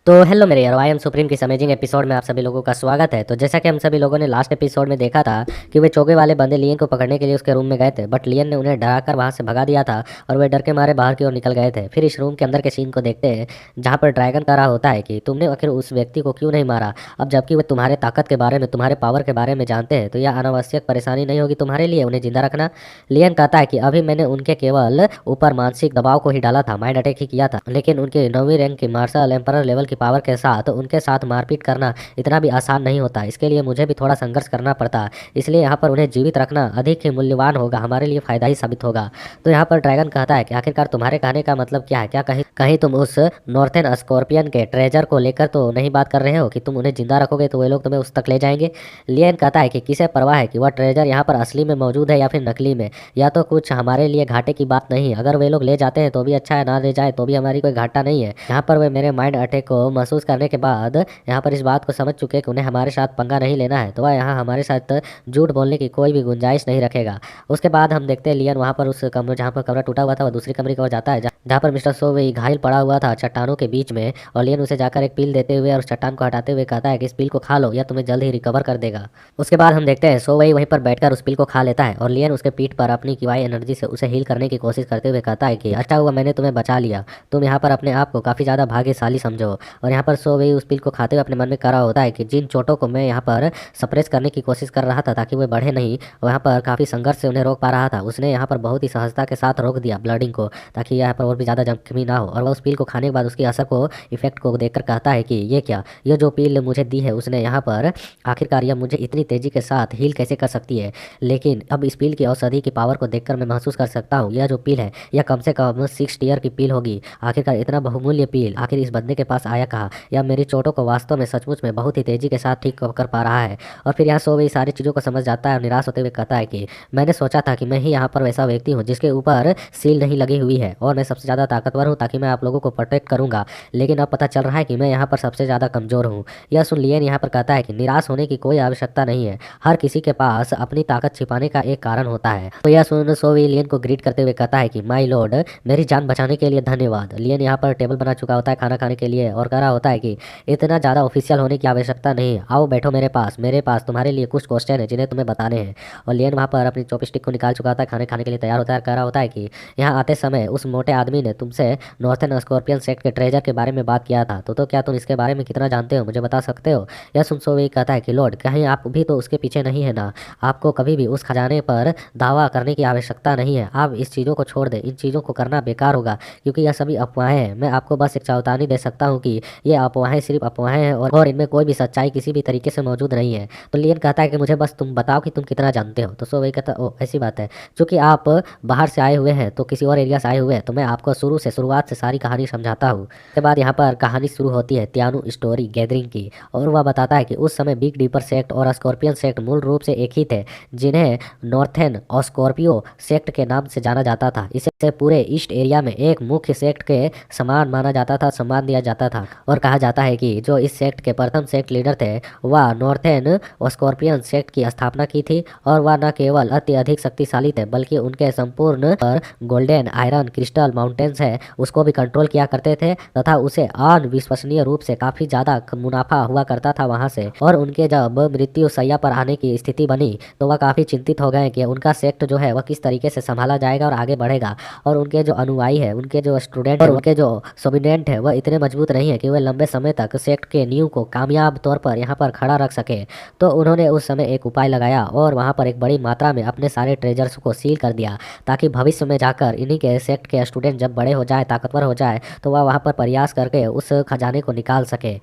तो हेलो मेरे यार, आई एम सुप्रीम की अमेजिंग एपिसोड में आप सभी लोगों का स्वागत है। तो जैसा कि हम सभी लोगों ने लास्ट एपिसोड में देखा था कि वे चोगे वाले बंदे लियन को पकड़ने के लिए उसके रूम में गए थे, बट लियन ने उन्हें डराकर वहां से भगा दिया था और वे डर के मारे बाहर की ओर निकल गए थे। फिर इस रूम के अंदर के सीन को देखते हैं जहाँ पर ड्रैगन कह रहा होता है कि तुमने आखिर उस व्यक्ति को क्यों नहीं मारा। अब जबकि वे तुम्हारे ताकत के बारे में, तुम्हारे पावर के बारे में जानते हैं, तो यह अनावश्यक परेशानी नहीं होगी तुम्हारे लिए उन्हें जिंदा रखना। लियन कहता है कि अभी मैंने उनके केवल ऊपर मानसिक दबाव को ही डाला था, माइंड अटैक ही किया था, लेकिन उनके 9वीं रैंक की मार्शल एम्परर लेवल की पावर के साथ उनके साथ मारपीट करना इतना भी आसान नहीं होता। इसके लिए मुझे भी थोड़ा संघर्ष करना पड़ता। इसलिए यहाँ पर उन्हें जीवित रखना अधिक ही मूल्यवान होगा, हमारे लिए फायदा ही साबित होगा। तो यहाँ पर ड्रैगन कहता है कि आखिरकार तुम्हारे कहने का मतलब क्या है? क्या कहीं कहीं तुम उस नॉर्थन स्कॉर्पियन के ट्रेजर को लेकर तो नहीं बात कर रहे हो कि तुम उन्हें जिंदा रखोगे तो वे लोग तुम्हें उस तक ले जाएंगे? लियन कहता है कि किसे परवाह है कि वह ट्रेजर यहाँ पर असली में मौजूद है या फिर नकली में, या तो कुछ हमारे लिए घाटे की बात नहीं है। अगर वे लोग ले जाते हैं तो भी अच्छा है, ना ले जाए तो भी हमारी कोई घाटा नहीं है। यहाँ पर वे मेरे माइंड अटैक को महसूस करने के बाद यहाँ पर इस बात को समझ चुके कि उन्हें हमारे साथ पंगा नहीं लेना है, तो वह यहाँ हमारे साथ झूठ बोलने की कोई भी गुंजाइश नहीं रखेगा। उसके बाद हम देखते हैं लियन वहाँ पर उस कमरे जहाँ पर कमरा टूटा हुआ था, वह दूसरी कमरे की ओर जाता है जहाँ पर मिस्टर सो वही घायल पड़ा हुआ था चट्टानों के बीच में, और लियन उसे जाकर एक पील देते हुए और उस चट्टान को हटाते हुए कहता है कि इस पील को खा लो, यह तुम्हें जल्द ही रिकवर कर देगा। उसके बाद हम देखते हैं सो वहीं पर बैठकर उस पील को खा लेता है और लियन उसके पीठ पर अपनी किवाई एनर्जी से उसे हील करने की कोशिश करते हुए कहता है कि अच्छा हुआ मैंने तुम्हें बचा लिया, तुम यहाँ पर अपने आप को काफी ज्यादा भाग्यशाली समझो। और यहाँ पर सो वही उस पील को खाते हुए अपने मन में कह रहा होता है कि जिन चोटों को मैं यहाँ पर सप्रेस करने की कोशिश कर रहा था ताकि वे बढ़े नहीं, वहाँ पर काफी संघर्ष से उन्हें रोक पा रहा था, उसने यहाँ पर बहुत ही सहजता के साथ रोक दिया ब्लडिंग को, ताकि यहाँ पर और भी ज्यादा जख्मी ना हो। और वह उस पील को खाने के बाद उसकी असर को, इफेक्ट को देखकर कहता है कि ये क्या, ये जो पील मुझे दी है उसने यहाँ पर आखिरकार यह मुझे इतनी तेजी के साथ हील कैसे कर सकती है। लेकिन अब इस पील की औषधि की पावर को देखकर मैं महसूस कर सकता हूँ यह जो पील है यह कम से कम 6 टीयर की पील होगी। आखिरकार इतना बहुमूल्य पील आखिर इस बंदे के पास आया कहाँ? यह मेरी चोटों को वास्तव में सचमुच में बहुत ही तेजी के साथ ठीक कर पा रहा है। और फिर यहाँ सो वही सारी चीज़ों को समझ जाता है और निराश होते हुए कहता है कि मैंने सोचा था कि मैं ही यहाँ पर वैसा व्यक्ति हूँ जिसके ऊपर सील नहीं लगी हुई है और मैं सबसे ज़्यादा ताकतवर हूँ ताकि मैं आप लोगों को प्रोटेक्ट करूँगा, लेकिन अब पता चल रहा है कि मैं यहाँ पर सबसे ज़्यादा कमज़ोर हूँ। यह सुन लियन यहाँ पर कहता है कि निराश होने की कोई आवश्यकता नहीं है, हर किसी के पास अपनी ताकत छिपाने का एक कारण होता है। तो यह सुन सो वही लियन को ग्रीट करते हुए कहता है कि माई लॉर्ड, मेरी जान बचाने के लिए धन्यवाद। लियन यहाँ पर टेबल बना चुका होता है खाना खाने के लिए और कह रहा होता है कि इतना ज़्यादा ऑफिशियल होने की आवश्यकता नहीं है, आओ बैठो मेरे पास तुम्हारे लिए कुछ क्वेश्चन है जिन्हें तुम्हें बताने हैं। और लियन वहाँ पर अपनी चॉपस्टिक को निकाल चुका होता है, खाने खाने के लिए तैयार होता है, कह रहा होता है कि यहाँ आते समय उस मोटे आदमी ने तुमसे नॉर्थन स्कॉर्पियन सेक्ट के ट्रेजर के बारे में बात किया था, तो क्या तुम इसके बारे में कितना जानते हो, मुझे बता सकते हो? यह सुन सो वही कहता है कि लॉर्ड, कहीं आप भी तो उसके पीछे नहीं है ना, आपको कभी भी उस खजाने पर दावा करने की आवश्यकता नहीं है, आप इस चीज़ों को छोड़ दें, इन चीज़ों को करना बेकार होगा क्योंकि यह सभी अफवाहें हैं। मैं आपको बस एक चेतावनी दे सकता हूँ कि ये अफवाहें सिर्फ अफवाहें हैं और इनमें कोई भी सच्चाई किसी भी तरीके से मौजूद नहीं है। तो लियन कहता है कि मुझे बस तुम बताओ कि तुम कितना जानते हो। तो सो वही कहता ओ ऐसी बात है, चूंकि आप बाहर से आए हुए हैं तो किसी और एरिया से आए हुए हैं, तो मैं आपको शुरुआत से सारी कहानी समझाता हूँ। उसके बाद यहाँ पर कहानी शुरू होती है त्यानु स्टोरी गैदरिंग की, और वह बताता है कि उस समय बिग डीपर सेक्ट और स्कॉर्पियन सेक्ट मूल रूप से एक ही थे, जिन्हें नॉर्थन और स्कॉर्पियो सेक्ट के नाम से जाना जाता था। इसे पूरे ईस्ट एरिया में एक मुख्य सेक्ट के समान माना जाता था, सम्मान दिया जाता था, और कहा जाता है कि जो इस सेक्ट के प्रथम सेक्ट लीडर थे वह नॉर्थन और स्कॉर्पियन सेक्ट की स्थापना की थी, और वह न केवल अत्यधिक शक्तिशाली थे बल्कि उनके संपूर्ण पर गोल्डन आयरन क्रिस्टल माउंटेन्स है उसको भी कंट्रोल किया करते थे, तथा उसे अविश्वसनीय रूप से काफी ज्यादा मुनाफा हुआ करता था वहां से। और उनके जब मृत्यु शैया पर आने की स्थिति बनी तो वह काफी चिंतित हो गए कि उनका सेक्ट जो है वह किस तरीके से संभाला जाएगा और आगे बढ़ेगा, और उनके जो अनुयायी है, उनके जो स्टूडेंट और उनके जो सोबिडेंट है वह इतने मजबूत नहीं है कि वे लंबे समय तक सेक्ट के नींव को कामयाब तौर पर यहाँ पर खड़ा रख सके। तो उन्होंने उस समय एक उपाय लगाया और वहाँ पर एक बड़ी मात्रा में अपने सारे ट्रेजर्स को सील कर दिया, ताकि भविष्य में जाकर इन्हीं के सेक्ट के स्टूडेंट जब बड़े हो जाए, ताकतवर हो जाए, तो वह वहाँ पर प्रयास करके उस खजाने को निकाल सके।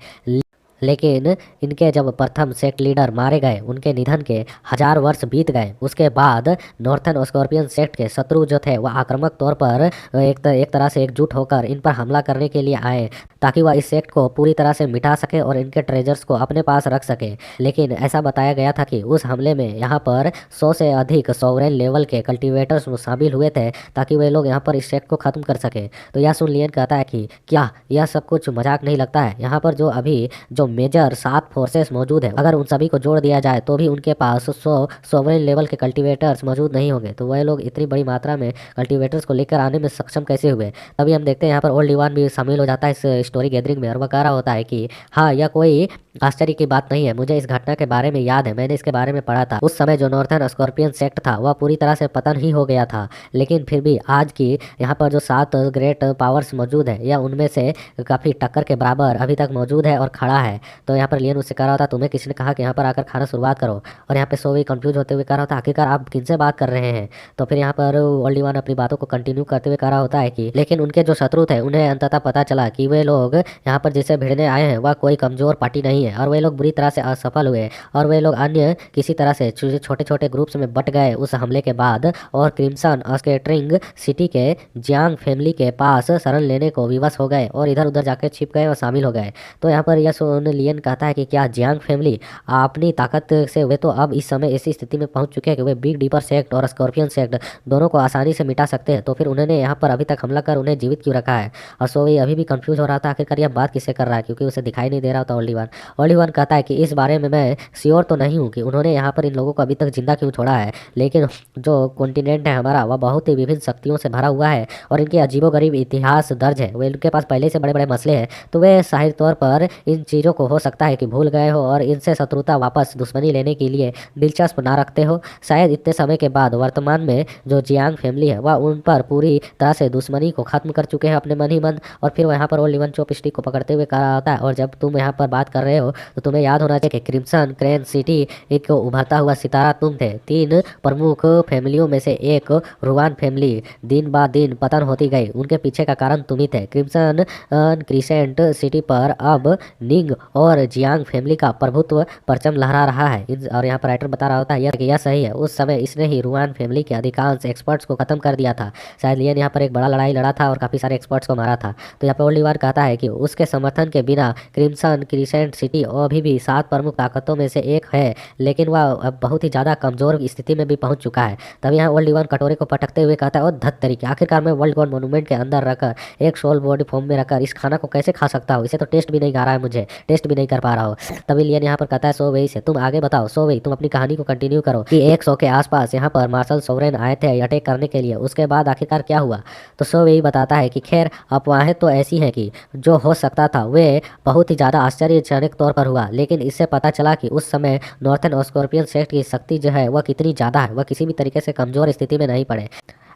लेकिन इनके जब प्रथम सेक्ट लीडर मारे गए, उनके निधन के 1000 वर्ष बीत गए, उसके बाद नॉर्थन स्कॉर्पियन सेक्ट के शत्रु जो थे वह आक्रामक तौर पर एक तरह से एकजुट होकर इन पर हमला करने के लिए आए, ताकि वह इस सेक्ट को पूरी तरह से मिटा सके और इनके ट्रेजर्स को अपने पास रख सके। लेकिन ऐसा बताया गया था कि उस हमले में यहाँ पर 100 से अधिक सॉवरेन लेवल के कल्टिवेटर्स शामिल हुए थे, ताकि वे लोग यहाँ पर इस सेक्ट को खत्म कर सके। तो यह सुन लियन कहता है कि क्या यह सब कुछ मजाक नहीं लगता है? यहाँ पर जो अभी जो मेजर 7 फोर्सेस मौजूद है, अगर उन सभी को जोड़ दिया जाए तो भी उनके पास 100 सोवरेन लेवल के कल्टीवेटर्स मौजूद नहीं होंगे, तो वह लोग इतनी बड़ी मात्रा में कल्टीवेटर्स को लेकर आने में सक्षम कैसे हुए? तभी हम देखते हैं यहाँ पर ओल्ड दीवान भी शामिल हो जाता है इस स्टोरी गैदरिंग में, और वह कह रहा होता है कि हाँ, यह कोई आश्चर्य की बात नहीं है, मुझे इस घटना के बारे में याद है, मैंने इसके बारे में पढ़ा था। उस समय जो नॉर्थर्न स्कॉर्पियन सेक्ट था वह पूरी तरह से पतन ही हो गया था, लेकिन फिर भी आज की यहाँ पर जो 7 ग्रेट पावर्स मौजूद है, यह उनमें से काफ़ी टक्कर के बराबर अभी तक मौजूद है और खड़ा है। तो यहाँ पर लियन उससे कह रहा होता, तुम्हें किसी ने कहा कि यहाँ पर आकर खाना शुरुआत करो, और यहाँ पे सोवी कंफ्यूज होते हुए कह रहा होता, आखिरकार आप किनसे बात कर रहे हैं। तो फिर यहाँ पर ओल्डीवान अपनी बातों को कंटिन्यू करते हुए कह रहा होता है कि लेकिन उनके जो शत्रु थे उन्हें अंततः पता चला कि वे लोग यहाँ पर जिसे भिड़ने आए हैं वह कोई कमजोर पार्टी नहीं है, और वे लोग बुरी तरह से असफल हुए, और वे लोग अन्य किसी तरह से छोटे छोटे ग्रुप्स में बट गए उस हमले के बाद, और क्रिम्सन स्केटरिंग सिटी के जियांग फैमिली के पास शरण लेने को विवश हो गए और इधर उधर जाकर छिप गए और शामिल हो गए। तो यहाँ पर यह सुन लियन कहता है कि क्या जियांग फैमिली अपनी ताकत से वे तो अब इस समय ऐसी स्थिति में पहुंच चुके हैं कि वे बिग डीपर सेक्ट और स्कॉर्पियन सेक्ट दोनों को आसानी से मिटा सकते हैं, तो फिर उन्होंने यहाँ पर अभी तक हमला कर उन्हें जीवित क्यों रखा है। और सोवी अभी भी कंफ्यूज हो रहा था आखिरकार यह बात किससे कर रहा है, क्योंकि उसे दिखाई नहीं दे रहा था ओल्डीवान कहता है कि इस बारे में मैं श्योर तो नहीं हूँ कि उन्होंने यहाँ पर इन लोगों को अभी तक जिंदा क्यों छोड़ा है, लेकिन जो कॉन्टिनेंट है हमारा वह बहुत ही विभिन्न शक्तियों से भरा हुआ है और इनके अजीबोगरीब इतिहास दर्ज है। वे इनके पास पहले से बड़े बड़े मसले हैं, तो वे जाहिर तौर पर इन चीज़ों को हो सकता है कि भूल गए हो और इनसे शत्रुता वापस दुश्मनी लेने के लिए दिलचस्प ना रखते हो। शायद इतने समय के बाद वर्तमान में जो जियांग फैमिली है वह उन पर पूरी तरह से दुश्मनी को खत्म कर चुके हैं अपने मन ही मन। और फिर वहाँ पर ओल्डीवान चॉपस्टिक को पकड़ते हुए कह रहा होता है, और जब तुम यहाँ पर बात कर रहे हो तो तुम्हें याद होना चाहिए कि क्रिम्सन क्रेन सिटी एक उभरता हुआ सितारा तुम थे। 3 प्रमुख फैमिलियों में से एक रुवान फैमिली दिन ब दिन पतन होती गई, उनके पीछे का कारण तुम ही थे। क्रिम्सन क्रिसेंट सिटी पर अब निंग और जियांग फैमिली का प्रभुत्व परचम लहरा रहा है। और यहाँ पर राइटर बता रहा होता है कि यह सही है, उस समय इसने ही रुवान फैमिली के अधिकांश एक्सपर्ट्स को खत्म कर दिया था। शायद लियन यहाँ पर एक बड़ा लड़ाई लड़ा था और काफ़ी सारे एक्सपर्ट्स को मारा था। तो यहाँ पर ओल्डीवान कहता है कि उसके समर्थन के बिना क्रिम्सन क्रिसेंट सिटी अभी भी 7 प्रमुख ताकतों में से एक है, लेकिन वह अब बहुत ही ज़्यादा कमजोर स्थिति में भी पहुंच चुका है। तब यहाँ ओल्डीवान कटोरे को पटकते हुए कहता है, और धत तरीके, आखिरकार मैं वर्ल्ड गॉड मोन्यूमेंट के अंदर रखकर एक सोल बॉडी फॉर्म में रखकर इस खाना को कैसे खा सकता हूँ, इसे तो टेस्ट भी नहीं आ रहा है, मुझे टेस्ट भी नहीं कर पा रहा हो। तभी लियन यहाँ पर कहता है, सो वही से तुम आगे बताओ, सो वही तुम अपनी कहानी को कंटिन्यू करो कि 100 के आसपास यहाँ पर मार्शल सोवरेन आए थे अटैक करने के लिए, उसके बाद आखिरकार क्या हुआ। तो सो वही बताता है कि खैर अफवाहें तो ऐसी हैं कि जो हो सकता था वे बहुत ही ज़्यादा आश्चर्यजनक तौर पर हुआ, लेकिन इससे पता चला कि उस समय नॉर्थर्न स्कॉर्पियन सेक्ट की शक्ति जो है वह कितनी ज़्यादा है, वह किसी भी तरीके से कमज़ोर स्थिति में नहीं पड़े।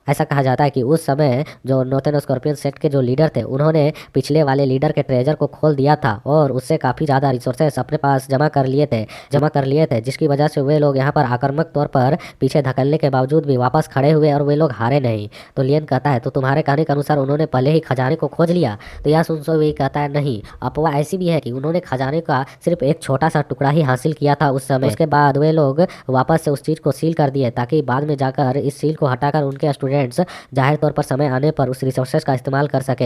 ऐसा कहा जाता है कि उस समय जो नॉर्थर्न स्कॉर्पियन सेक्ट के जो लीडर थे उन्होंने पिछले वाले लीडर के ट्रेजर को खोल दिया था और उससे काफ़ी ज़्यादा रिसोर्सेस अपने पास जमा कर लिए थे, जिसकी वजह से वे लोग यहाँ पर आक्रामक तौर पर पीछे धकेलने के बावजूद भी वापस खड़े हुए और वे लोग हारे नहीं। तो लियन कहता है, तो तुम्हारे कहने के अनुसार उन्होंने पहले ही खजाने को खोज लिया। तो यह सुन सो वही कहता है, नहीं, अफवाह ऐसी भी है कि उन्होंने खजाने का सिर्फ एक छोटा सा टुकड़ा ही हासिल किया था उस समय। उसके बाद वे लोग वापस से उस चीज़ को सील कर दिए ताकि बाद में जाकर इस सील को हटाकर उनके स्टूडेंट्स जाहिर तौर पर समय आने पर उस रिसोर्सेस का इस्तेमाल कर सके।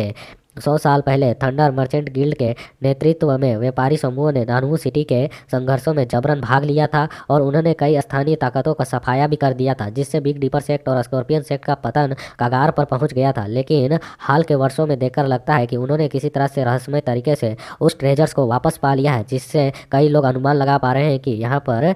100 साल पहले थंडर मर्चेंट गिल्ड के नेतृत्व में व्यापारी समूहों ने नानवू सिटी के संघर्षों में जबरन भाग लिया था और उन्होंने कई स्थानीय ताकतों का सफाया भी कर दिया था, जिससे बिग डीपर सेक्ट और स्कॉर्पियन सेक्ट का पतन कगार पर पहुंच गया था। लेकिन हाल के वर्षों में देखकर लगता है कि उन्होंने किसी तरह से रहस्यमय तरीके से उस ट्रेजर्स को वापस पा लिया है, जिससे कई लोग अनुमान लगा पा रहे हैं कि यहाँ पर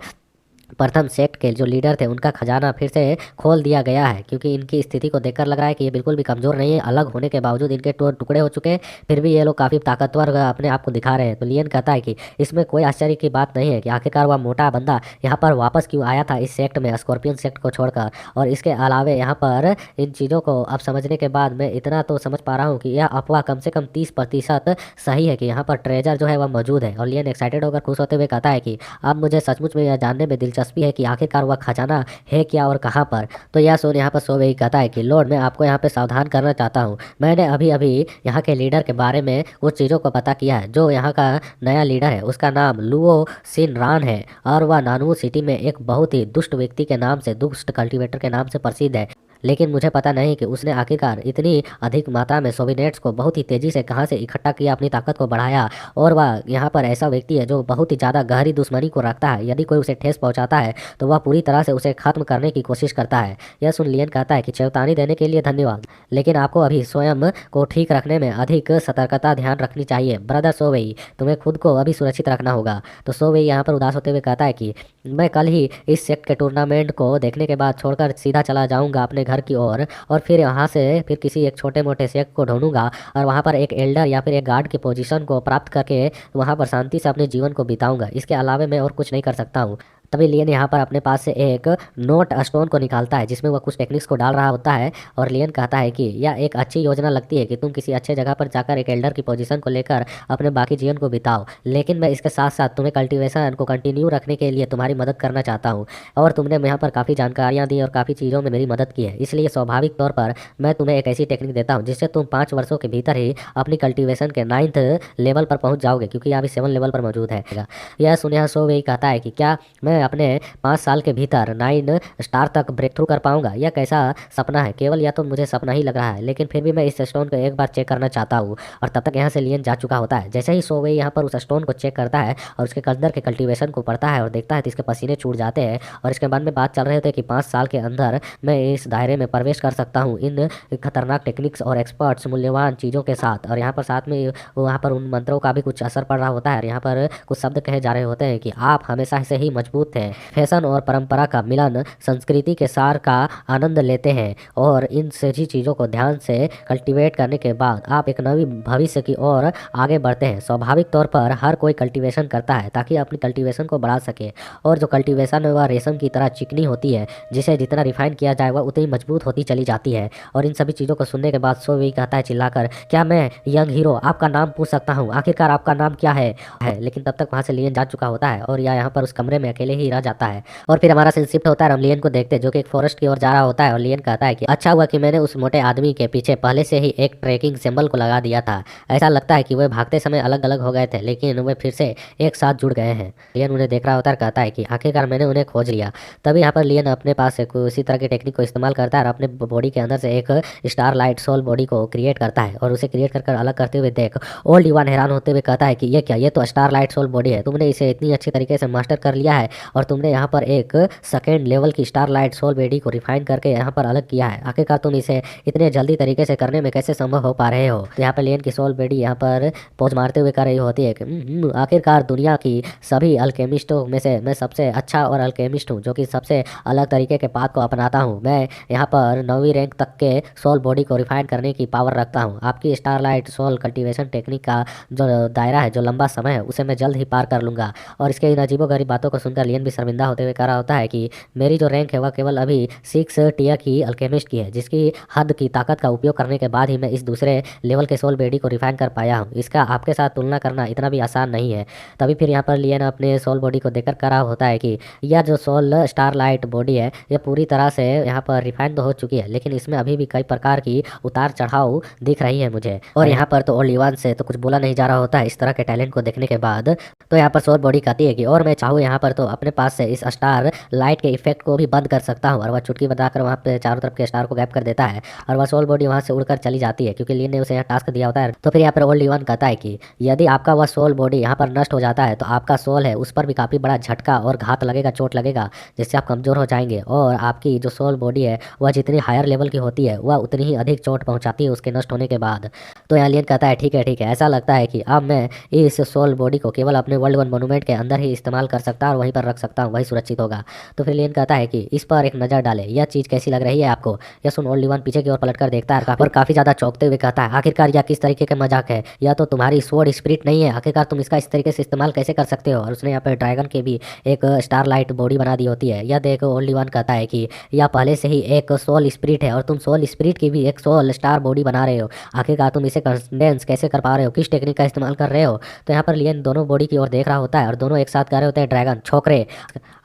प्रथम सेक्ट के जो लीडर थे उनका खजाना फिर से खोल दिया गया है, क्योंकि इनकी स्थिति को देखकर लग रहा है कि ये बिल्कुल भी कमज़ोर नहीं है। अलग होने के बावजूद इनके टुकड़े हो चुके हैं, फिर भी ये लोग काफ़ी ताकतवर अपने आप को दिखा रहे हैं। तो लियन कहता है कि इसमें कोई आश्चर्य की बात नहीं है कि आखिरकार वह मोटा बंदा यहाँ पर वापस क्यों आया था इस सेक्ट में, स्कॉर्पियन सेक्ट को छोड़कर। और इसके अलावे यहाँ पर इन चीज़ों को अब समझने के बाद मैं इतना तो समझ पा रहा हूँ कि यह अफवाह कम से कम 30% सही है कि यहाँ पर ट्रेजर जो है वह मौजूद है। और लियन एक्साइटेड होकर खुश होते हुए कहता है कि अब मुझे सचमुच में यह जानने में दिलचस्पी है कि आखिरकार वह खजाना है क्या और कहाँ पर। तो यह सुन यहाँ पर सो वही कहता है कि लॉर्ड, मैं आपको यहाँ पे सावधान करना चाहता हूँ। मैंने अभी अभी यहाँ के लीडर के बारे में कुछ चीज़ों को पता किया है। जो यहाँ का नया लीडर है उसका नाम लुओ सिन रान है और वह नानवू सिटी में एक बहुत ही दुष्ट व्यक्ति के नाम से, दुष्ट कल्टीवेटर के नाम से प्रसिद्ध है। लेकिन मुझे पता नहीं कि उसने आखिरकार इतनी अधिक मात्रा में सोविनेट्स को बहुत ही तेज़ी से कहाँ से इकट्ठा किया, अपनी ताकत को बढ़ाया। और वह यहाँ पर ऐसा व्यक्ति है जो बहुत ही ज़्यादा गहरी दुश्मनी को रखता है। यदि कोई उसे ठेस पहुँचाता है तो वह पूरी तरह से उसे खत्म करने की कोशिश करता है। यह सुन लियन कहता है कि चेतावनी देने के लिए धन्यवाद, लेकिन आपको अभी स्वयं को ठीक रखने में अधिक सतर्कता ध्यान रखनी चाहिए। ब्रदर सोवेई, तुम्हें खुद को अभी सुरक्षित रखना होगा। तो सोवेई यहाँ पर उदास होते हुए कहता है कि मैं कल ही इस सेक्ट के टूर्नामेंट को देखने के बाद छोड़कर सीधा चला जाऊँगा अपने घर घर की ओर और फिर यहाँ से फिर किसी एक छोटे मोटे शेख को ढूंढूंगा और वहाँ पर एक एल्डर या फिर एक गार्ड की पोजीशन को प्राप्त करके वहाँ पर शांति से अपने जीवन को बिताऊंगा। इसके अलावा मैं और कुछ नहीं कर सकता हूँ। तभी लियन यहाँ पर अपने पास से एक नोट स्टोन को निकालता है जिसमें वह कुछ टेक्निक्स को डाल रहा होता है और लियन कहता है कि यह एक अच्छी योजना लगती है कि तुम किसी अच्छे जगह पर जाकर एक एल्डर की पोजीशन को लेकर अपने बाकी जीवन को बिताओ, लेकिन मैं इसके साथ साथ तुम्हें कल्टीवेशन को कंटिन्यू रखने के लिए तुम्हारी मदद करना चाहता हूँ और तुमने यहाँ पर काफ़ी जानकारियाँ दी और काफ़ी चीज़ों में मेरी मदद की है, इसलिए स्वाभाविक तौर पर मैं तुम्हें एक ऐसी टेक्निक देता हूँ जिससे तुम 5 वर्षों के भीतर ही अपनी कल्टीवेशन के 9th लेवल पर पहुँच जाओगे, क्योंकि अभी 7 लेवल पर मौजूद है। यह सुनह सो वही कहता है कि क्या मैं अपने 5 साल के भीतर 9 स्टार तक ब्रेक थ्रू कर पाऊंगा? यह कैसा सपना है? केवल या तो मुझे सपना ही लग रहा है, लेकिन फिर भी मैं इस स्टोन को एक बार चेक करना चाहता हूँ। और तब तक यहाँ से लियन जा चुका होता है। जैसे ही सोवे यहाँ पर उस स्टोन को चेक करता है और उसके अंदर के कल्टीवेशन को पढ़ता है और देखता है तो इसके पसीने छूट जाते हैं और इसके बाद में बात चल रहे थे कि 5 साल के अंदर मैं इस दायरे में प्रवेश कर सकता हूँ इन खतरनाक टेक्निक्स और एक्सपर्ट्स मूल्यवान चीज़ों के साथ। और यहाँ पर साथ में वहाँ पर उन मंत्रों का भी कुछ असर पड़ रहा होता है और यहाँ पर कुछ शब्द कहे जा रहे होते हैं कि आप हमेशा से ही मजबूत हैं, फैशन और परंपरा का मिलन संस्कृति के सार का आनंद लेते हैं और इन सभी चीज़ों को ध्यान से कल्टीवेट करने के बाद आप एक नवी भविष्य की ओर आगे बढ़ते हैं। स्वाभाविक तौर पर हर कोई कल्टीवेशन करता है ताकि अपनी कल्टीवेशन को बढ़ा सके और जो कल्टीवेशन है वह रेशम की तरह चिकनी होती है, जिसे जितना रिफाइन किया जाए वह उतनी मजबूत होती चली जाती है। और इन सभी चीज़ों को सुनने के बाद सोवी कहता है चिल्लाकर, क्या मैं यंग हीरो आपका नाम पूछ सकता हूँ? आखिरकार आपका नाम क्या है? लेकिन तब तक वहाँ से लियन जा चुका होता है और यह यहाँ पर उस कमरे में अकेले ही रह जाता है। और फिर हमारा सीन शिफ्ट होता है, हम लियन को देखते हैं जो कि एक फॉरेस्ट की ओर जा रहा होता है और लियन कहता है कि अच्छा हुआ कि मैंने उस मोटे आदमी के पीछे पहले से ही एक ट्रैकिंग सिंबल को लगा दिया था। ऐसा लगता है कि वे भागते समय अलग अलग हो गए थे लेकिन वे फिर से एक साथ जुड़ गए हैं। लियन उन्हें देख रहा होता है, कहता है कि आखिरकार मैंने उन्हें खोज लिया। तभी यहाँ पर लियन अपने पास से उसी तरह की टेक्निक को इस्तेमाल करता है और अपने बॉडी के अंदर से एक स्टार लाइट सोल बॉडी को क्रिएट करता है और उसे क्रिएट कर अलग करते हुए देख ओल्ड इवान हैरान होते हुए कहता है कि ये क्या, ये तो स्टार लाइट सोल बॉडी है, तुमने इसे इतनी अच्छी तरीके से मास्टर कर लिया है और तुमने यहाँ पर एक सेकेंड लेवल की स्टार लाइट सोल बॉडी को रिफाइन करके यहाँ पर अलग किया है। आखिरकार तुम इसे इतने जल्दी तरीके से करने में कैसे संभव हो पा रहे हो? तो यहाँ पर लियन की सोल बॉडी यहाँ पर पोज मारते हुए कर रही होती है कि आखिरकार दुनिया की सभी अल्केमिस्टों में से मैं सबसे अच्छा और अल्केमिस्ट हूँ जो कि सबसे अलग तरीके के पाथ को अपनाता हूँ। मैं यहाँ पर 9वीं रैंक तक के सोल बॉडी को रिफाइन करने की पावर रखता हूँ। आपकी star light soul cultivation technique का जो दायरा है, जो लंबा समय है, उसे मैं जल्द ही पार कर लूँगा। और इसके इन अजीबोगरीब बातों को सुनकर लियन भी शर्मिंदा होते हुए कह रहा होता है कि मेरी जो रैंक है वह केवल अभी 6 टियर की अल्केमिस्ट की है, जिसकी हद की ताकत का उपयोग करने के बाद ही मैं इस दूसरे लेवल के सोल बॉडी को रिफाइन कर पाया हूँ। इसका आपके साथ तुलना करना इतना भी आसान नहीं है। तभी फिर यहाँ पर लियन अपने सोल बॉडी को देखकर कह रहा होता है कि यह जो सोल स्टार लाइट बॉडी है यह पूरी तरह से यहाँ पर रिफाइन तो हो चुकी है, लेकिन इसमें अभी भी कई प्रकार की उतार चढ़ाव दिख रही है मुझे। और यहाँ पर तो ओल्ड इवान से तो कुछ बोला नहीं जा रहा होता है इस तरह के टैलेंट को देखने के बाद। तो यहाँ पर सोल बॉडी कहती है कि और मैं चाहूँ यहाँ पर तो अपने पास से इस स्टार लाइट के इफेक्ट को भी बंद कर सकता हूँ। और वह चुटकी बताकर वहाँ पे चारों तरफ के स्टार को गायब कर देता है और वह सोल बॉडी वहाँ से उड़कर चली जाती है क्योंकि लियन ने उसे यहाँ टास्क दिया होता है। तो फिर यहाँ पर ओल्ड इवान कहता है कि यदि आपका वह सोल बॉडी यहाँ पर नष्ट हो जाता है तो आपका सोल है उस पर भी काफ़ी बड़ा झटका और घात लगेगा, चोट लगेगा, जिससे आप कमज़ोर हो जाएंगे। और आपकी जो सोल बॉडी है वह जितनी हायर लेवल की होती है वह उतनी ही अधिक चोट पहुँचाती है उसके नष्ट होने के बाद। तो एलियन कहता है ठीक है, ऐसा लगता है कि अब मैं इस सोल बॉडी को केवल अपने वर्ल्ड वन मोन्यूमेंट के अंदर ही इस्तेमाल कर सकता और वहीं पर रख सकता हूँ, वही सुरक्षित होगा। तो फिर एलियन कहता है कि इस पर एक नज़र डाले, यह चीज़ कैसी लग रही है आपको? यह सुन ओल्ड इवान पीछे की ओर पलटकर देखता है और काफ़ी ज़्यादा चौंकते हुए कहता है आखिरकार यह किस तरीके का मजाक है? यह तो तुम्हारी स्वॉर्ड स्पिरिट नहीं है, आखिरकार तुम इसका इस तरीके से इस्तेमाल कैसे कर सकते हो? और उसने यहाँ पर ड्रैगन के भी एक स्टार लाइट बॉडी बना दी होती है। यह देख ओल्ड इवान कहता है कि यह पहले से ही एक सोल स्पिरिट है और तुम सोल स्पिरिट की भी एक सोल स्टार बॉडी बना रहे हो, आखिरकार तुम इसे कंडेंस कैसे कर पा रहे हो? किस टेक्निक का इस्तेमाल कर रहे हो? तो यहाँ पर लियन दोनों बॉडी की ओर देख रहा होता है और दोनों एक साथ कह रहे होते हैं ड्रैगन छोकरे,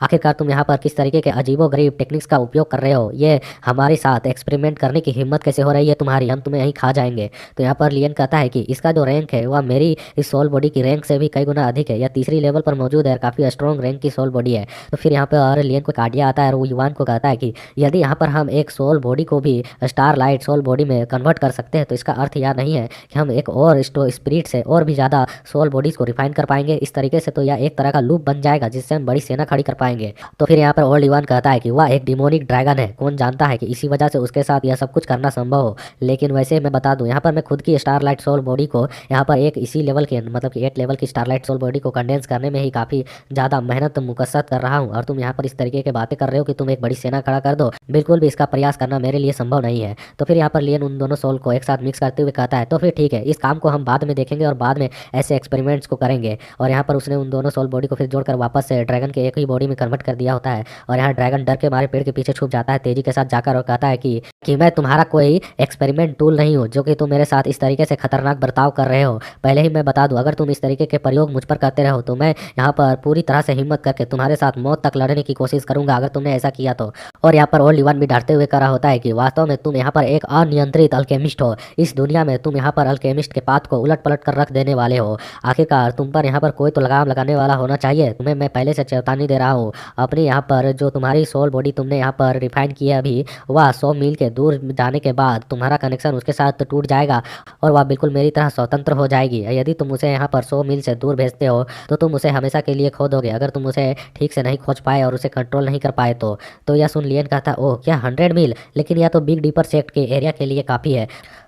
आखिरकार तुम यहाँ पर किस तरीके के अजीबोगरीब टेक्निक्स का उपयोग कर रहे हो? ये हमारे साथ एक्सपेरिमेंट करने की हिम्मत कैसे हो रही है तुम्हारी? हम तुम्हें यहीं खा जाएंगे। तो यहाँ पर लियन कहता है कि इसका जो रैंक है वह मेरी इस सोल बॉडी की रैंक से भी कई गुना अधिक है, यह 3री लेवल पर मौजूद है, काफ़ी स्ट्रॉन्ग रैंक की सोल बॉडी है। तो फिर यहाँ पर लियन को आइडिया आता है और वो युवान को कहता है कि यदि यहाँ पर हम एक सोल बॉडी को भी स्टार लाइट सोल बॉडी में कन्वर्ट कर सकते हैं तो इसका अर्थ यह नहीं है कि हम एक और स्पिरिट से और भी ज़्यादा सोल बॉडीज़ को रिफाइन कर पाएंगे। इस तरीके से तो यह एक तरह का लूप बन जाएगा जिससे हम बड़ी सेना खड़ी कर पाएंगे। तो फिर यहाँ पर ओल्ड इवान कहता है कि वह एक डिमोनिक ड्रैगन है, कौन जानता है कि इसी वजह से उसके साथ यह सब कुछ करना संभव हो। लेकिन वैसे मैं बता दूं, यहाँ पर मैं खुद की स्टारलाइट सोल बॉडी को यहाँ पर एक इसी लेवल के मतलब कि 8 लेवल की स्टारलाइट सोल बॉडी को कंडेंस करने में ही काफी ज्यादा मेहनत मुकस्सद कर रहा हूँ, और तुम यहाँ पर इस तरीके की बातें कर रहे हो कि तुम एक बड़ी सेना खड़ा कर दो। बिल्कुल भी इसका प्रयास करना मेरे लिए संभव नहीं है। तो फिर यहाँ पर लियन उन दोनों सोल को एक साथ मिक्स करते हुए कहता है तो फिर ठीक है, इस काम को हम बाद में देखेंगे और बाद में ऐसे एक्सपेरिमेंट्स को करेंगे। और यहाँ पर उसने उन दोनों सोल बॉडी को फिर जोड़कर वापस से ड्रैगन के एक ही बॉडी में कन्वर्ट कर दिया होता है। और यहाँ ड्रैगन डर के मारे पेड़ के पीछे छुप जाता है तेजी के साथ जाकर, और कहता है कि मैं तुम्हारा कोई एक्सपेरिमेंट टूल नहीं हूँ जो कि तुम मेरे साथ इस तरीके से खतरनाक बर्ताव कर रहे हो। पहले ही मैं बता दूं, अगर तुम इस तरीके के प्रयोग मुझ पर करते रहो तो मैं यहाँ पर पूरी तरह से हिम्मत करके तुम्हारे साथ मौत तक लड़ने की कोशिश करूंगा अगर तुमने ऐसा किया तो। और यहाँ पर ओल्ड इवान भी डरते हुए कह रहा होता है कि वास्तव में तुम यहाँ पर एक अनियंत्रित अल्केमिस्ट हो। इस दुनिया में तुम यहाँ पर अल्केमिस्ट के पाथ को उलट पलट कर रख देने वाले हो। आखिरकार तुम पर यहाँ पर कोई तो लगाम लगाने वाला होना चाहिए। तुम्हें मैं पहले से चेतावनी दे रहा हूँ, अपनी यहाँ पर जो तुम्हारी सोल बॉडी तुमने यहाँ पर रिफाइन की है अभी, वह 100 मील के दूर जाने के बाद तुम्हारा कनेक्शन उसके साथ टूट जाएगा और वह बिल्कुल मेरी तरह स्वतंत्र हो जाएगी। यदि तुम उसे यहाँ पर 100 मील से दूर भेजते हो तो तुम उसे हमेशा के लिए खो दोगे, अगर तुम उसे ठीक से नहीं खोज पाए और उसे कंट्रोल नहीं कर पाए तो यह सुन लियन कहता ओह क्या 100 मील, लेकिन यह तो बिग डीपर सेक्ट के एरिया के लिए काफ़ी है,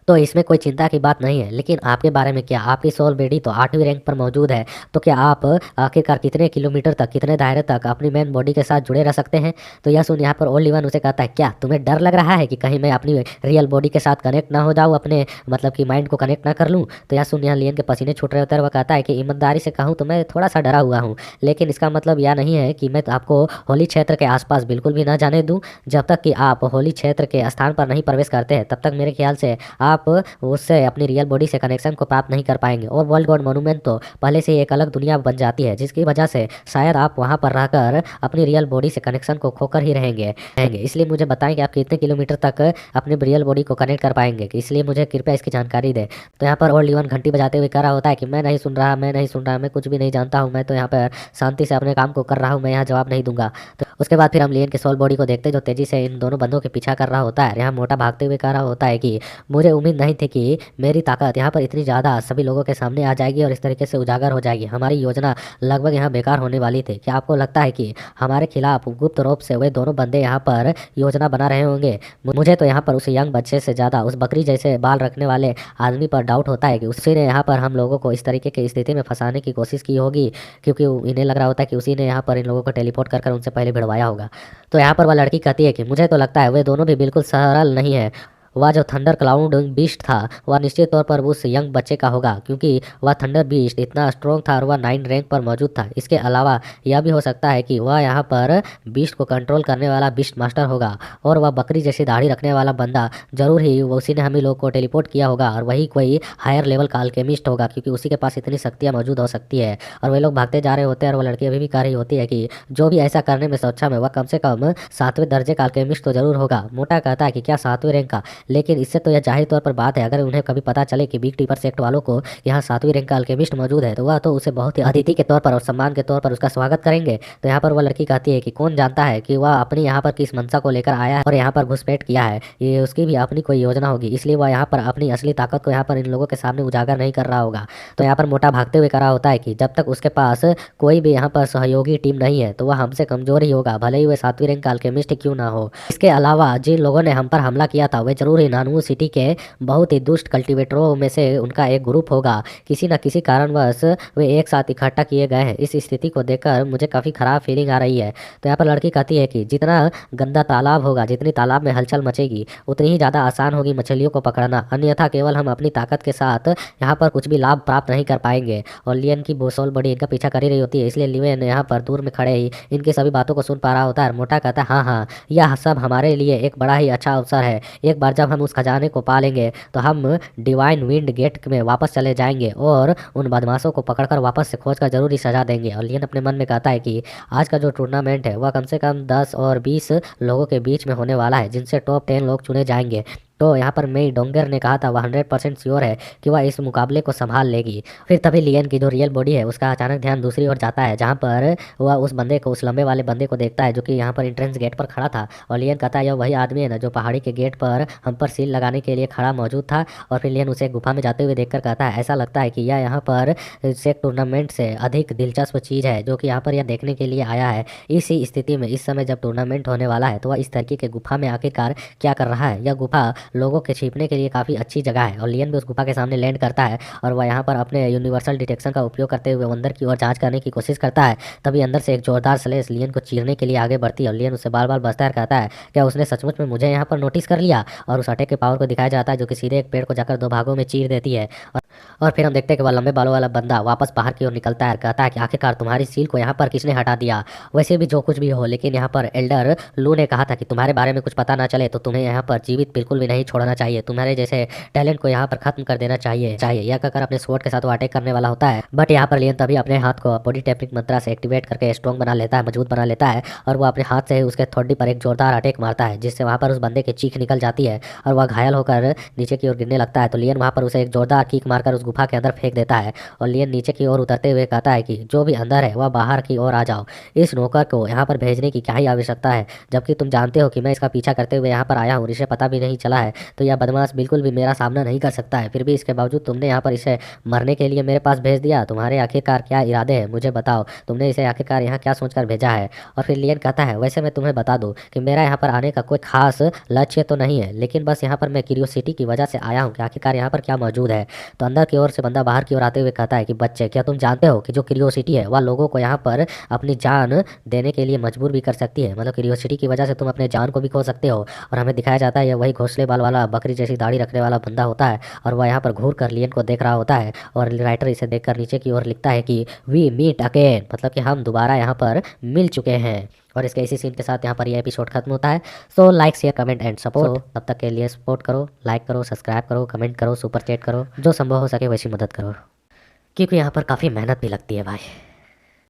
तो इसमें कोई चिंता की बात नहीं है। लेकिन आपके बारे में क्या, आपकी सोल बॉडी तो 8वीं रैंक पर मौजूद है, तो क्या आप आखिरकार कितने किलोमीटर तक, कितने दायरे तक अपनी मेन बॉडी के साथ जुड़े रह सकते हैं। तो यह सुन यहाँ पर ओल्ड इवन उसे कहता है क्या तुम्हें डर लग रहा है कि कहीं मैं अपनी रियल बॉडी के साथ कनेक्ट ना हो जाऊँ, अपने मतलब कि माइंड को कनेक्ट ना कर लूँ। तो यह सुन यहाँ लियन के पसीने छूट रहे होते हैं। वह कहता है कि ईमानदारी से कहूँ तो मैं थोड़ा सा डरा हुआ हूँ, लेकिन इसका मतलब यह नहीं है कि मैं आपको होली क्षेत्र के आसपास बिल्कुल भी ना जाने दूँ। जब तक कि आप होली क्षेत्र के स्थान पर नहीं प्रवेश करते हैं तब तक मेरे ख्याल से आप उससे अपनी रियल बॉडी से कनेक्शन को प्राप्त नहीं कर पाएंगे। और वर्ल्ड गॉड मोन्यूमेंट तो पहले से ही एक अलग दुनिया बन जाती है, जिसकी वजह से शायद आप वहां पर रहकर अपनी रियल बॉडी से कनेक्शन को खोकर ही रहेंगे। इसलिए मुझे बताएं कि आप कितने किलोमीटर तक अपने रियल बॉडी को कनेक्ट कर पाएंगे, इसलिए मुझे कृपया इसकी जानकारी दें। तो यहाँ पर ओल्ड इवन घंटी बजाते हुए कह रहा होता है कि मैं नहीं सुन रहा, मैं नहीं सुन रहा, मैं कुछ भी नहीं जानता हूँ, मैं तो यहाँ पर शांति से अपने काम को कर रहा हूँ, मैं यहाँ जवाब नहीं दूंगा। तो उसके बाद फिर हम लियन के सोल बॉडी को देखते जो तेजी से इन दोनों बंदों के पीछा कर रहा होता है। यहाँ मोटा भागते हुए कह रहा होता है कि मुझे उम्मीद नहीं थी कि मेरी ताकत यहाँ पर इतनी ज़्यादा सभी लोगों के सामने आ जाएगी और इस तरीके से उजागर हो जाएगी। हमारी योजना लगभग यहाँ बेकार होने वाली थी। क्या आपको लगता है कि हमारे खिलाफ गुप्त रूप से वे दोनों बंदे यहाँ पर योजना बना रहे होंगे? मुझे तो यहाँ पर उस यंग बच्चे से ज़्यादा उस बकरी जैसे बाल रखने वाले आदमी पर डाउट होता है कि उसी ने यहाँ पर हम लोगों को इस तरीके की स्थिति में फंसाने की कोशिश की होगी, क्योंकि इन्हें लग रहा होता है कि उसी ने यहाँ पर इन लोगों को टेलीपोर्ट कर उनसे पहले भिड़वाया होगा। तो यहाँ पर वह लड़की कहती है कि मुझे तो लगता है वे दोनों भी बिल्कुल सरल नहीं है। वह जो थंडर क्लाउड बीस्ट था वह निश्चित तौर पर उस यंग बच्चे का होगा, क्योंकि वह थंडर बीस्ट इतना स्ट्रॉन्ग था और वह 9 रैंक पर मौजूद था। इसके अलावा यह भी हो सकता है कि वह यहाँ पर बीस्ट को कंट्रोल करने वाला बीस्ट मास्टर होगा, और वह बकरी जैसी दाढ़ी रखने वाला बंदा जरूर ही उसी ने हम ही लोग को टेलीपोर्ट किया होगा, और वही कोई हायर लेवल का अल्केमिस्ट होगा, क्योंकि उसी के पास इतनी शक्तियाँ मौजूद हो सकती है। और वे लोग भागते जा रहे होते हैं और वो लड़की अभी भी कह रही होती है कि जो भी ऐसा करने में सक्षम है वह कम से कम 7वें दर्जे का अल्केमिस्ट तो जरूर होगा। मोटा कहता है कि क्या 7वें रैंक का, लेकिन इससे तो यह जाहिर तौर पर बात है, अगर उन्हें कभी पता चले कि बिग डीपर सेक्ट वालों को यहाँ 7वीं रैंक का अल्केमिस्ट मौजूद है तो वह तो उसे बहुत ही अतिथि के तौर पर और सम्मान के तौर पर उसका स्वागत करेंगे। तो यहाँ पर वह लड़की कहती है कि कौन जानता है कि वह अपनी यहाँ पर किस मंशा को लेकर आया है और यहाँ पर घुसपैठ किया है, ये उसकी भी अपनी कोई योजना होगी, इसलिए वह यहाँ पर अपनी असली ताकत को यहाँ पर इन लोगों के सामने उजागर नहीं कर रहा होगा। तो यहाँ पर मोटा भागते हुए करा होता है कि जब तक उसके पास कोई भी यहाँ पर सहयोगी टीम नहीं है तो वह हमसे कमजोर ही होगा, भले ही वह 7वीं रैंक का अल्केमिस्ट क्यों ना हो। इसके अलावा जिन लोगों ने हम पर हमला किया था वे जरूर ही नानू सिटी के बहुत ही दुष्ट कल्टीवेटरों में से उनका एक ग्रुप होगा। किसी न किसी कारणवश वे एक साथ इकट्ठा किए गए हैं। इस स्थिति को देखकर मुझे काफ़ी ख़राब फीलिंग आ रही है। तो यहाँ पर लड़की कहती है कि जितना गंदा तालाब होगा, जितनी तालाब में हलचल मचेगी, उतनी ही ज़्यादा आसान होगी मछलियों को पकड़ना, अन्यथा केवल हम अपनी ताकत के साथ यहाँ पर कुछ भी लाभ प्राप्त नहीं कर पाएंगे। और लियन की सोल बॉडी इनका पीछा कर ही रही होती है, इसलिए लियन यहाँ पर दूर में खड़े ही इनकी सभी बातों को सुन पा रहा होता है। मोटा कहता है हाँ हाँ, यह सब हमारे लिए एक बड़ा ही अच्छा अवसर है। एक बार जब हम उस खजाने को पा लेंगे तो हम डिवाइन विंड गेट में वापस चले जाएंगे और उन बदमाशों को पकड़कर वापस से खोज कर जरूर ही सजा देंगे। और लियन अपने मन में कहता है कि आज का जो टूर्नामेंट है वह कम से कम 10 और 20 लोगों के बीच में होने वाला है, जिनसे टॉप 10 लोग चुने जाएंगे। तो यहाँ पर मेई डोंगर ने कहा था वह 100% श्योर है कि वह इस मुकाबले को संभाल लेगी। फिर तभी लियन की जो रियल बॉडी है उसका अचानक ध्यान दूसरी ओर जाता है, जहाँ पर वह उस बंदे को, उस लंबे वाले बंदे को देखता है जो कि यहाँ पर एंट्रेंस गेट पर खड़ा था। और लियन कहता है यह वही आदमी है ना जो पहाड़ी के गेट पर हम पर सील लगाने के लिए खड़ा मौजूद था। और फिर लियन उसे गुफा में जाते हुए देखकर कहता है ऐसा लगता है कि यह यहाँ पर सेक टूर्नामेंट से अधिक दिलचस्प चीज़ है जो कि यहाँ पर यह देखने के लिए आया है। इसी स्थिति में इस समय जब टूर्नामेंट होने वाला है तो वह इस तरीके के गुफा में आखिरकार क्या कर रहा है। यह गुफा लोगों के छिपने के लिए काफ़ी अच्छी जगह है। और लियन भी उस गुफा के सामने लैंड करता है और वह यहाँ पर अपने यूनिवर्सल डिटेक्शन का उपयोग करते हुए अंदर की ओर जांच करने की कोशिश करता है। तभी अंदर से एक जोरदार स्लेश लियन को चीरने के लिए आगे बढ़ती है और लियन उससे बार बार बचता है, कहता है क्या उसने सचमुच में मुझे यहाँ पर नोटिस कर लिया। और उस अटैक के पावर को दिखाया जाता है जो कि सीधे एक पेड़ को जाकर 2 भागों में चीर देती है। और फिर हम देखते हैं कि वह लंबे बालों वाला बंदा वापस बाहर की ओर निकलता है और कहता है कि आखिरकार तुम्हारी सील को यहाँ पर किसने हटा दिया। वैसे भी जो कुछ भी हो, लेकिन यहाँ पर एल्डर लू ने कहा था कि तुम्हारे बारे में कुछ पता ना चले तो तुम्हें यहाँ पर जीवित बिल्कुल भी नहीं छोड़ना चाहिए, तुम्हारे जैसे टैलेंट को यहाँ पर खत्म कर देना चाहिए। यह कहकर अपने स्वॉर्ड के साथ वो अटैक करने वाला होता है। बट यहाँ पर लियन तभी अपने हाथ को बॉडी टैपिंग मंत्रा से एक्टिवेट करके स्ट्रॉन्ग बना लेता है, मजबूत बना लेता है। और वो अपने हाथ से ही उसके थोड़ी पर एक जोरदार अटैक मारता है जिससे वहाँ पर उस बंदे की चीख निकल जाती है और वह घायल होकर नीचे की ओर गिरने लगता है। तो लियन वहाँ पर उसे एक जोरदार किक मारकर उस गुफा के अंदर फेंक देता है और लियन नीचे की ओर उतरते हुए कहता है कि जो भी अंदर है वह बाहर की ओर आ जाओ। इस नौकर को यहाँ पर भेजने की क्या ही आवश्यकता है, जबकि तुम जानते हो कि मैं इसका पीछा करते हुए यहाँ पर आया हूँ, इसे पता भी नहीं चला है। तो यह बदमाश बिल्कुल भी मेरा सामना नहीं कर सकता है, फिर भी इसके बावजूद तुमने यहाँ पर इसे मरने के लिए मेरे पास भेज दिया। तुम्हारे आखिरकार क्या इरादे हैं, मुझे बताओ, तुमने इसे आखिरकार यहाँ क्या सोचकर भेजा है। और फिर लियन कहता है वैसे मैं तुम्हें बता दूं कि मेरा यहाँ पर आने का कोई खास लक्ष्य तो नहीं है, लेकिन बस यहाँ पर मैं क्यूरियोसिटी की वजह से आया हूँ कि आखिरकार यहाँ पर क्या मौजूद है। तो अंदर की ओर से बंदा बाहर की ओर आते हुए कहता है कि बच्चे, क्या तुम जानते हो कि जो क्यूरियोसिटी है वह लोगों को यहाँ पर अपनी जान देने के लिए मजबूर भी कर सकती है। मतलब क्यूरियोसिटी की वजह से तुम अपने जान को भी खो सकते हो। और हमें दिखाया जाता है यह वही घोंसले बाल वाला बकरी जैसी दाढ़ी रखने वाला बंदा होता है और वह यहाँ पर घूर कर लियन को देख रहा होता है। और राइटर इसे देखकर नीचे की ओर लिखता है कि वी मीट अगेन, मतलब कि हम दोबारा यहाँ पर मिल चुके हैं। और इसके इसी सीन के साथ यहाँ पर यह एपिसोड खत्म होता है। So like share comment and support. तब तक के लिए सपोर्ट करो, लाइक करो, सब्सक्राइब करो, कमेंट करो, सुपर चैट करो, जो संभव हो सके वैसी मदद करो, क्योंकि यहाँ पर काफ़ी मेहनत भी लगती है भाई।